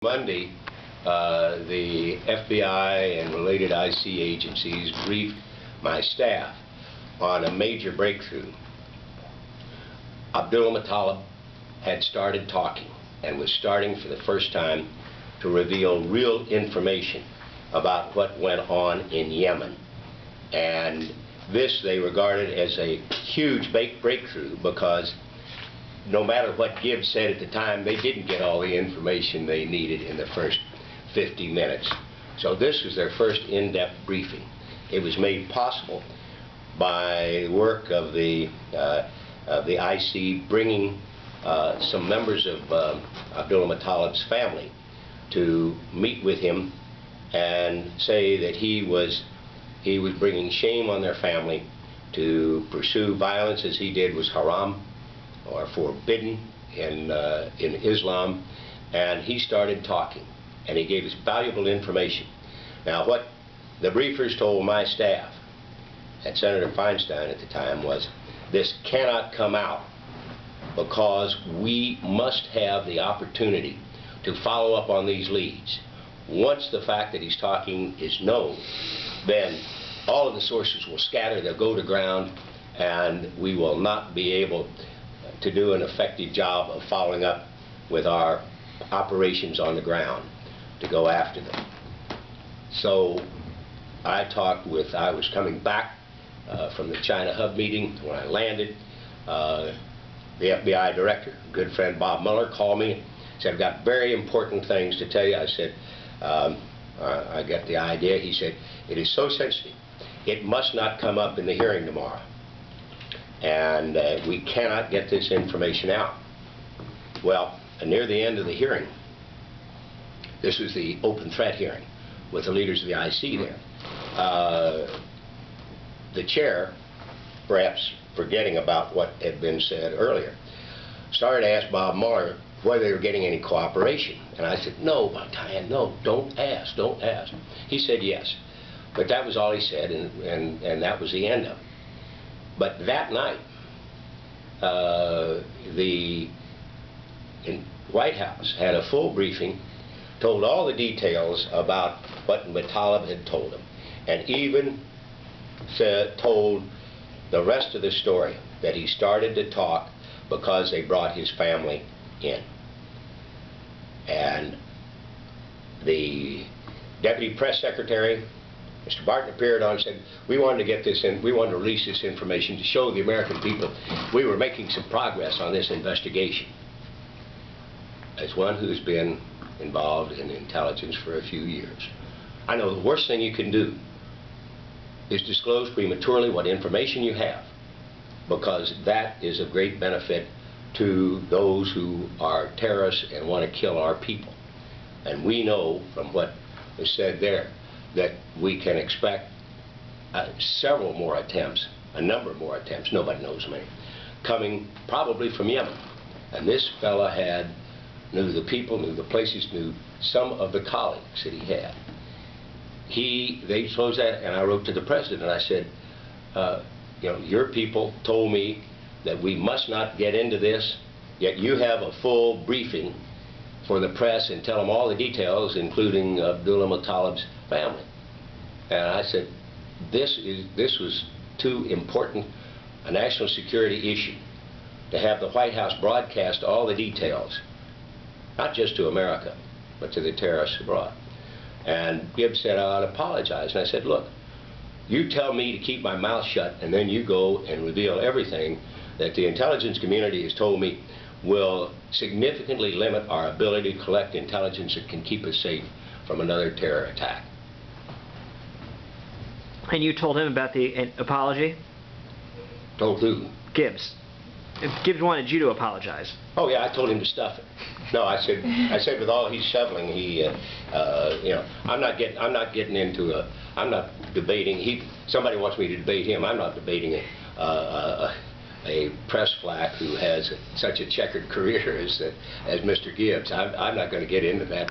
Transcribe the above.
Monday, the FBI and related IC agencies briefed my staff on a major breakthrough. Abdulmutallab had started talking and was starting for the first time to reveal real information about what went on in Yemen. And this they regarded as a huge breakthrough, because no matter what Gibbs said at the time, they didn't get all the information they needed in the first 50 minutes. So this was their first in-depth briefing. It was made possible by work of the IC bringing some members of Abdulmutallab's family to meet with him and say that he was bringing shame on their family. To pursue violence as he did was haram, or forbidden in Islam. And he started talking, and he gave us valuable information. Now, what the briefers told my staff and Senator Feinstein at the time was, this cannot come out, because we must have the opportunity to follow up on these leads. Once the fact that he's talking is known, then all of the sources will scatter, they'll go to ground, and we will not be able to do an effective job of following up with our operations on the ground to go after them. So I was coming back from the China hub meeting. When I landed, the FBI director, good friend Bob Mueller, called me and said, "I've got very important things to tell you." I said, I got the idea. He said, "It is so sensitive, it must not come up in the hearing tomorrow. And we cannot get this information out." Well, near the end of the hearing, this was the open threat hearing with the leaders of the IC there, the chair, perhaps forgetting about what had been said earlier, started to ask Bob Mueller whether they were getting any cooperation. And I said, "No, Diane, no, don't ask, don't ask." He said yes. But that was all he said, and that was the end of it. But that night, the White House had a full briefing, told all the details about what Mutallab had told him, and even told the rest of the story, that he started to talk because they brought his family in. And the deputy press secretary, Mr. Barton, appeared on and said, "We wanted to get this in, we wanted to release this information to show the American people we were making some progress on this investigation." As one who's been involved in intelligence for a few years, I know the worst thing you can do is disclose prematurely what information you have, because that is of great benefit to those who are terrorists and want to kill our people. And we know from what was said there that we can expect several more attempts, a number of more attempts, nobody knows how many, coming probably from Yemen. And this fella knew the people, knew the places, knew some of the colleagues that he had. They disclosed that, and I wrote to the president and I said, you know, your people told me that we must not get into this, yet you have a full briefing for the press and tell them all the details, including Abdulmutallab's family. And I said, this was too important a national security issue to have the White House broadcast all the details, not just to America, but to the terrorists abroad. And Gibbs said, "I'd apologize." And I said, "Look, you tell me to keep my mouth shut, and then you go and reveal everything that the intelligence community has told me will significantly limit our ability to collect intelligence that can keep us safe from another terror attack." And you told him about the apology? Told who? Gibbs. Gibbs wanted you to apologize. Oh yeah, I told him to stuff it. No, I said with all he's shoveling, you know, I'm not debating. Somebody wants me to debate him. I'm not debating a press flack who has such a checkered career as Mr. Gibbs. I'm not going to get into that.